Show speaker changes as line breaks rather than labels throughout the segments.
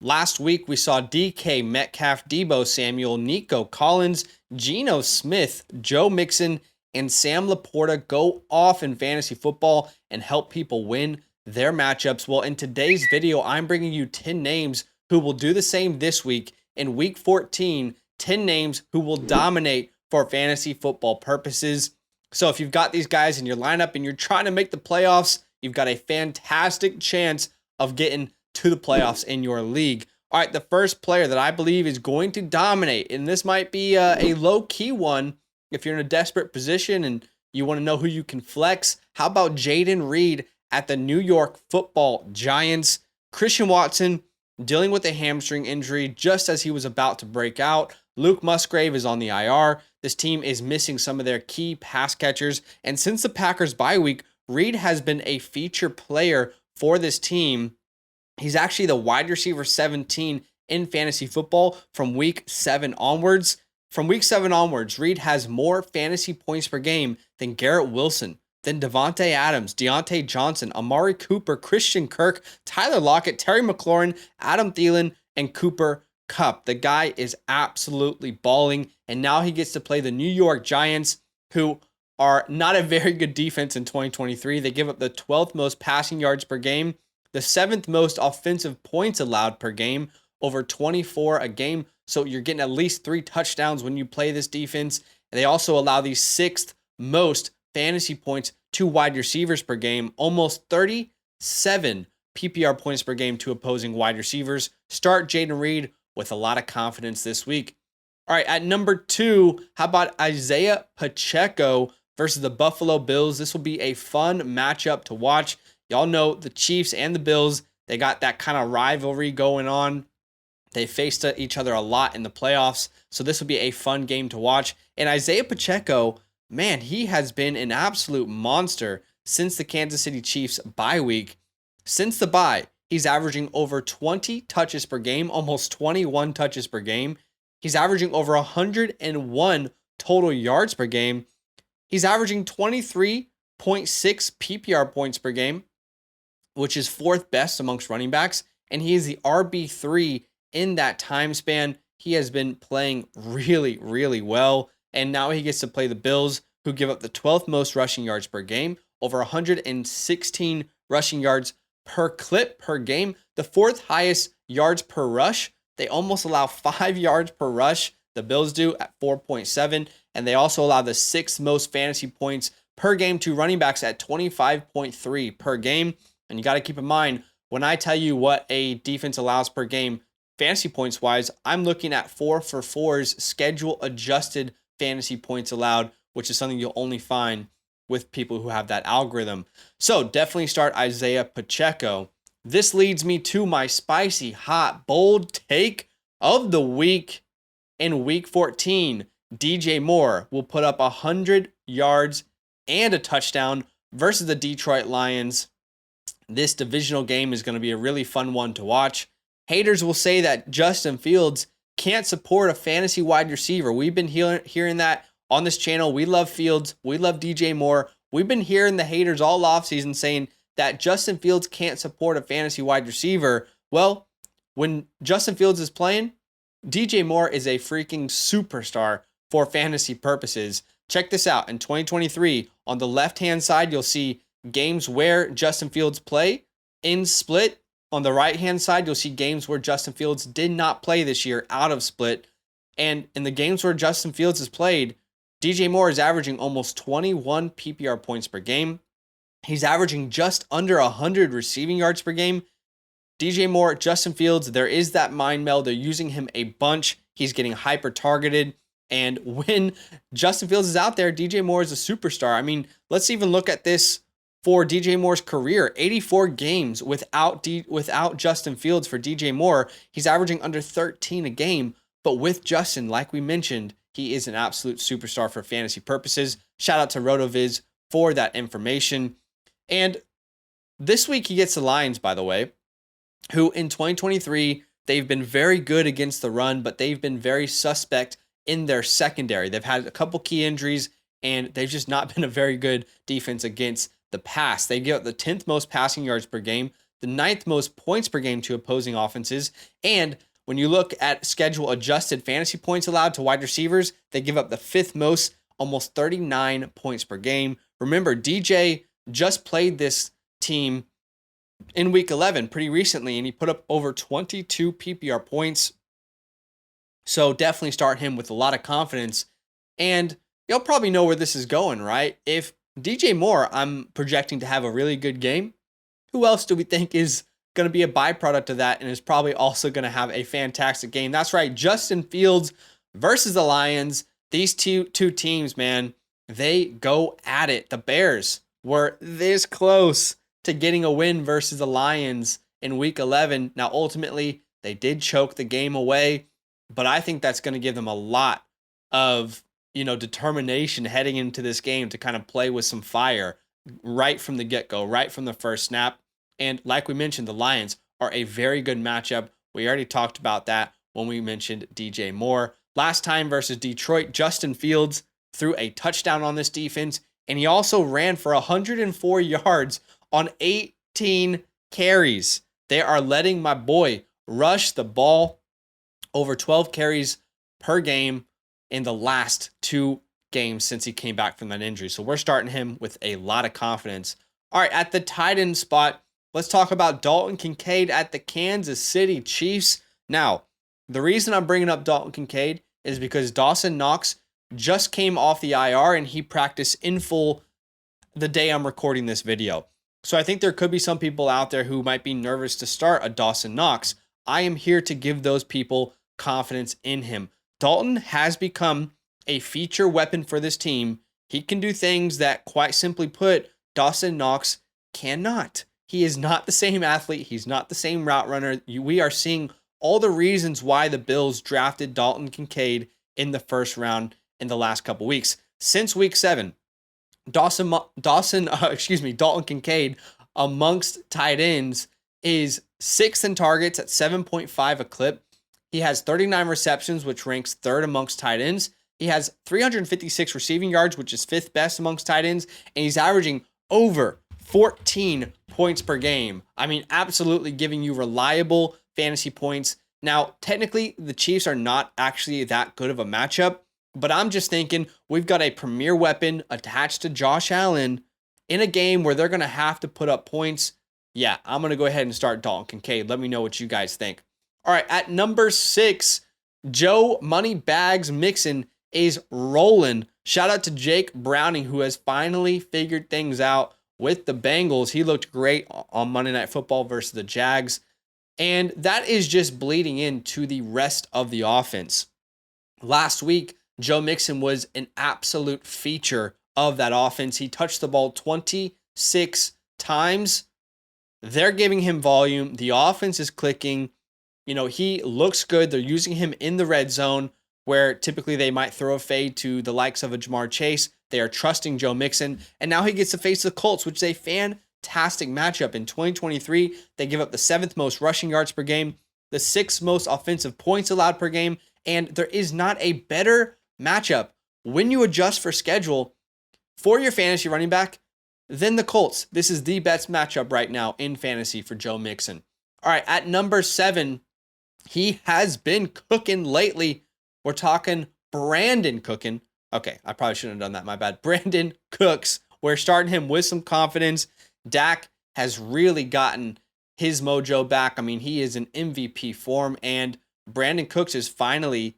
Last week, we saw DK Metcalf, Debo Samuel, Nico Collins, Geno Smith, Joe Mixon, and Sam Laporta go off in fantasy football and help people win their matchups. Well, in today's video, I'm bringing you 10 names who will do the same this week. In week 14, 10 names who will dominate for fantasy football purposes. So if you've got these guys in your lineup and you're trying to make the playoffs, you've got a fantastic chance of getting to the playoffs in your league. All right, the first player that I believe is going to dominate, and this might be a low-key one if you're in a desperate position and you want to know who you can flex. How about Jaden Reed at the New York Football Giants? Christian Watson dealing with a hamstring injury just as he was about to break out. Luke Musgrave is on the IR. This team is missing some of their key pass catchers. And since the Packers bye week, Reed has been a feature player for this team. He's actually the wide receiver 17 in fantasy football from week 7 onwards. From week 7 onwards, Reed has more fantasy points per game than Garrett Wilson, than Devontae Adams, Deontay Johnson, Amari Cooper, Christian Kirk, Tyler Lockett, Terry McLaurin, Adam Thielen, and Cooper Kupp. The guy is absolutely balling, and now he gets to play the New York Giants, who are not a very good defense in 2023. They give up the 12th most passing yards per game, the 7th most offensive points allowed per game, over 24 a game. So you're getting at least 3 touchdowns when you play this defense. And they also allow the 6th most fantasy points to wide receivers per game, almost 37 PPR points per game to opposing wide receivers. Start Jaden Reed with a lot of confidence this week. All right, at number 2, how about Isaiah Pacheco versus the Buffalo Bills? This will be a fun matchup to watch. Y'all know the Chiefs and the Bills, they got that kind of rivalry going on. They faced each other a lot in the playoffs, so this will be a fun game to watch. And Isaiah Pacheco, man, he has been an absolute monster since the Kansas City Chiefs bye week. Since the bye, he's averaging over 20 touches per game, almost 21 touches per game. He's averaging over 101 total yards per game. He's averaging 23.6 PPR points per game, which is 4th best amongst running backs. And he is the RB3 in that time span. He has been playing really, really well. And now he gets to play the Bills, who give up the 12th most rushing yards per game, over 116 rushing yards per clip per game, the 4th highest yards per rush. They almost allow 5 yards per rush. The Bills do at 4.7. And they also allow the 6th most fantasy points per game to running backs at 25.3 per game. And you got to keep in mind, when I tell you what a defense allows per game, fantasy points wise, I'm looking at 4-for-4's schedule adjusted fantasy points allowed, which is something you'll only find with people who have that algorithm. So definitely start Isaiah Pacheco. This leads me to my spicy, hot, bold take of the week. In week 14, DJ Moore will put up 100 yards and a touchdown versus the Detroit Lions. This divisional game is going to be a really fun one to watch. Haters will say that Justin Fields can't support a fantasy wide receiver. We've been hearing that on this channel. We love Fields. We love DJ Moore. We've been hearing the haters all offseason saying that Justin Fields can't support a fantasy wide receiver. Well, when Justin Fields is playing, DJ Moore is a freaking superstar for fantasy purposes. Check this out. In 2023, on the left-hand side, you'll see games where Justin Fields play in split. On the right-hand side, you'll see games where Justin Fields did not play this year out of split. And in the games where Justin Fields has played, DJ Moore is averaging almost 21 PPR points per game. He's averaging just under 100 receiving yards per game. DJ Moore, Justin Fields, there is that mind meld. They're using him a bunch. He's getting hyper-targeted. And when Justin Fields is out there, DJ Moore is a superstar. I mean, let's even look at this for DJ Moore's career. 84 games without Justin Fields for DJ Moore. He's averaging under 13 a game. But with Justin, like we mentioned, he is an absolute superstar for fantasy purposes. Shout out to RotoViz for that information. And this week he gets the Lions, by the way, who in 2023, they've been very good against the run, but they've been very suspect in their secondary. They've had a couple key injuries, and they've just not been a very good defense against the pass. They give up the 10th most passing yards per game, the ninth most points per game to opposing offenses. And when you look at schedule adjusted fantasy points allowed to wide receivers, they give up the fifth most, almost 39 points per game. Remember, DJ just played this team in week 11 pretty recently, and he put up over 22 PPR points. So definitely start him with a lot of confidence. And you'll probably know where this is going, right? If DJ Moore, I'm projecting to have a really good game, who else do we think is going to be a byproduct of that and is probably also going to have a fantastic game? That's right, Justin Fields versus the Lions. These two teams, man, they go at it. The Bears were this close to getting a win versus the Lions in week 11. Now, ultimately, they did choke the game away, but I think that's going to give them a lot of, determination heading into this game to kind of play with some fire right from the get-go, right from the first snap. And like we mentioned, the Lions are a very good matchup. We already talked about that when we mentioned DJ Moore. Last time versus Detroit, Justin Fields threw a touchdown on this defense, and he also ran for 104 yards on 18 carries. They are letting my boy rush the ball over 12 carries per game in the last 2 games since he came back from that injury. So we're starting him with a lot of confidence. All right, at the tight end spot, let's talk about Dalton Kincaid at the Kansas City Chiefs. Now, the reason I'm bringing up Dalton Kincaid is because Dawson Knox just came off the IR and he practiced in full the day I'm recording this video. So I think there could be some people out there who might be nervous to start a Dawson Knox. I am here to give those people confidence in him. Dalton has become a feature weapon for this team. He can do things that, quite simply put, Dawson Knox cannot. He is not the same athlete. He's not the same route runner. We are seeing all the reasons why the Bills drafted Dalton Kincaid in the first round in the last couple weeks. Since week 7, Dalton Kincaid amongst tight ends is 6th in targets at 7.5 a clip. He has 39 receptions, which ranks 3rd amongst tight ends. He has 356 receiving yards, which is 5th best amongst tight ends, and he's averaging over 14 points per game. I mean, absolutely giving you reliable fantasy points. Now, technically, the Chiefs are not actually that good of a matchup, but I'm just thinking we've got a premier weapon attached to Josh Allen in a game where they're going to have to put up points. Yeah, I'm going to go ahead and start Dalton Kincaid. Let me know what you guys think. All right, at number 6, Joe Moneybags Mixon is rolling. Shout out to Jake Browning, who has finally figured things out with the Bengals. He looked great on Monday Night Football versus the Jags. And that is just bleeding into the rest of the offense. Last week, Joe Mixon was an absolute feature of that offense. He touched the ball 26 times. They're giving him volume. The offense is clicking. He looks good. They're using him in the red zone where typically they might throw a fade to the likes of a Jamar Chase. They are trusting Joe Mixon. And now he gets to face the Colts, which is a fantastic matchup. In 2023, they give up the 7th most rushing yards per game, the 6th most offensive points allowed per game, and there is not a better matchup when you adjust for schedule for your fantasy running back than the Colts. This is the best matchup right now in fantasy for Joe Mixon. All right, at number 7, he has been cooking lately. We're talking Brandon cooking. Okay, I probably shouldn't have done that. My bad. Brandon Cooks. We're starting him with some confidence. Dak has really gotten his mojo back. I mean, he is in MVP form, and Brandon Cooks is finally,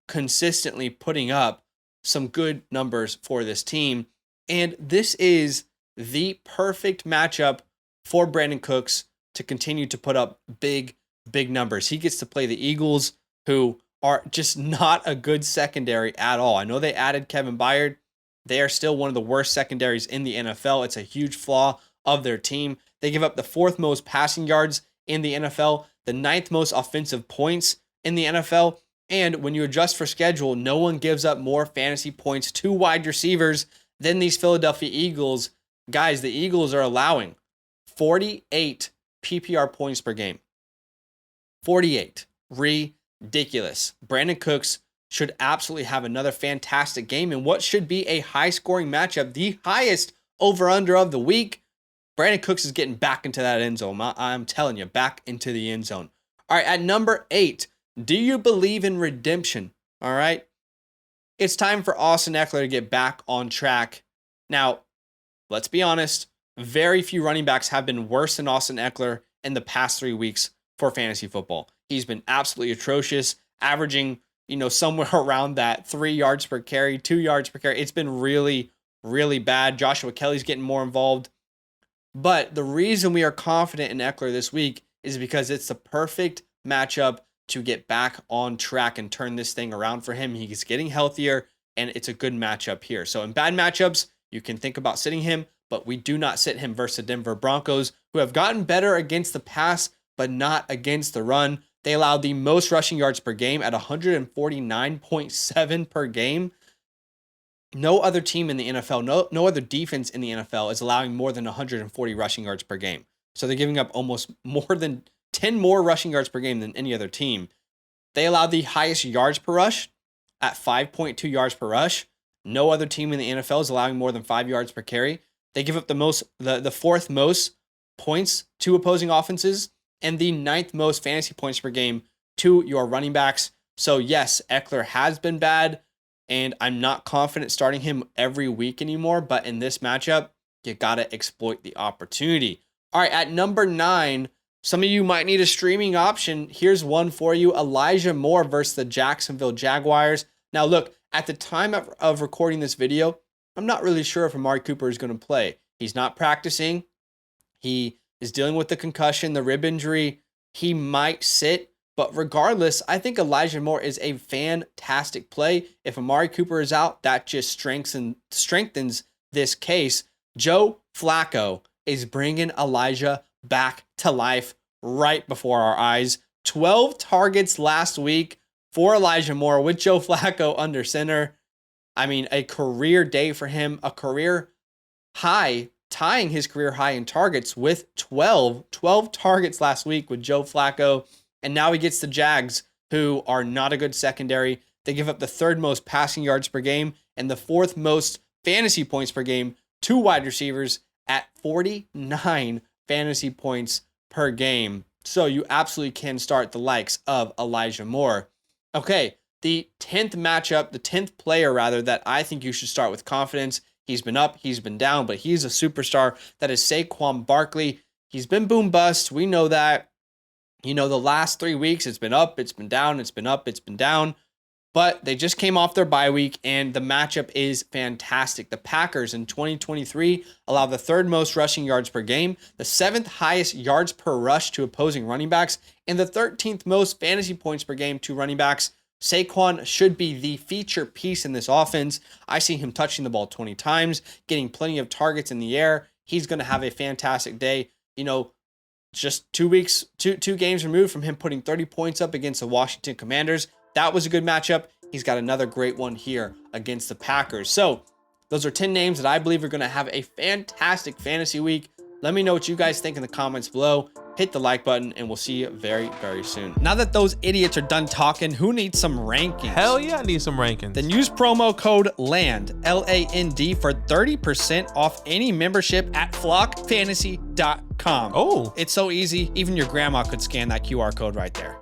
consistently putting up some good numbers for this team. And this is the perfect matchup for Brandon Cooks to continue to put up big numbers. He gets to play the Eagles, who are just not a good secondary at all. I know they added Kevin Byard. They are still one of the worst secondaries in the NFL. It's a huge flaw of their team. They give up the 4th most passing yards in the NFL, the 9th most offensive points in the NFL. And when you adjust for schedule, no one gives up more fantasy points to wide receivers than these Philadelphia Eagles. Guys, the Eagles are allowing 48 PPR points per game. 48. Ridiculous. Brandon Cooks should absolutely have another fantastic game in what should be a high-scoring matchup, the highest over-under of the week. Brandon Cooks is getting back into that end zone. I'm telling you, back into the end zone. All right, at number 8, do you believe in redemption? All right. It's time for Austin Ekeler to get back on track. Now, let's be honest. Very few running backs have been worse than Austin Ekeler in the past 3 weeks for fantasy football. He's been absolutely atrocious, averaging, somewhere around that 3 yards per carry, 2 yards per carry. It's been really, really bad. Joshua Kelly's getting more involved. But the reason we are confident in Ekeler this week is because it's the perfect matchup to get back on track and turn this thing around for him. He's getting healthier, and it's a good matchup here. So in bad matchups, you can think about sitting him, but we do not sit him versus the Denver Broncos, who have gotten better against the pass, but not against the run. They allowed the most rushing yards per game at 149.7 per game. No other team in the NFL, no other defense in the NFL is allowing more than 140 rushing yards per game. So they're giving up almost more than 10 more rushing yards per game than any other team. They allowed the highest yards per rush at 5.2 yards per rush. No other team in the NFL is allowing more than 5 yards per carry. They give up the fourth most points to opposing offenses and the 9th most fantasy points per game to your running backs. So yes, Ekeler has been bad, and I'm not confident starting him every week anymore, but in this matchup, you got to exploit the opportunity. All right, at number 9, some of you might need a streaming option. Here's one for you. Elijah Moore versus the Jacksonville Jaguars. Now look, at the time of recording this video, I'm not really sure if Amari Cooper is going to play. He's not practicing. He is dealing with the concussion, the rib injury. He might sit, but regardless, I think Elijah Moore is a fantastic play. If Amari Cooper is out, that just strengthens this case. Joe Flacco is bringing Elijah back to life right before our eyes. 12 targets last week for Elijah Moore with Joe Flacco under center. I mean, a career day for him, a career high, tying his career high in targets with 12 targets last week with Joe Flacco. And now he gets the Jags, who are not a good secondary. They give up the 3rd most passing yards per game and the 4th most fantasy points per game to wide receivers at 49 fantasy points per game. So you absolutely can start the likes of Elijah Moore. Okay, the 10th matchup, the 10th player rather, that I think you should start with confidence. He's been up, he's been down, but he's a superstar. That is Saquon Barkley. He's been boom bust. We know that. The last 3 weeks, it's been up, it's been down, it's been up, it's been down. But they just came off their bye week, and the matchup is fantastic. The Packers in 2023 allow the 3rd most rushing yards per game, the 7th highest yards per rush to opposing running backs, and the 13th most fantasy points per game to running backs. Saquon should be the feature piece in this offense. I see him touching the ball 20 times, getting plenty of targets in the air. He's going to have a fantastic day. Just 2 weeks, two games removed from him putting 30 points up against the Washington Commanders. That was a good matchup. He's got another great one here against the Packers. So those are 10 names that I believe are going to have a fantastic fantasy week. Let me know what you guys think in the comments below. Hit the like button, and we'll see you very, very soon. Now that those idiots are done talking, who needs some rankings?
Hell yeah, I need some rankings.
Then use promo code LAND, L-A-N-D, for 30% off any membership at flockfantasy.com.
Oh.
It's so easy. Even your grandma could scan that QR code right there.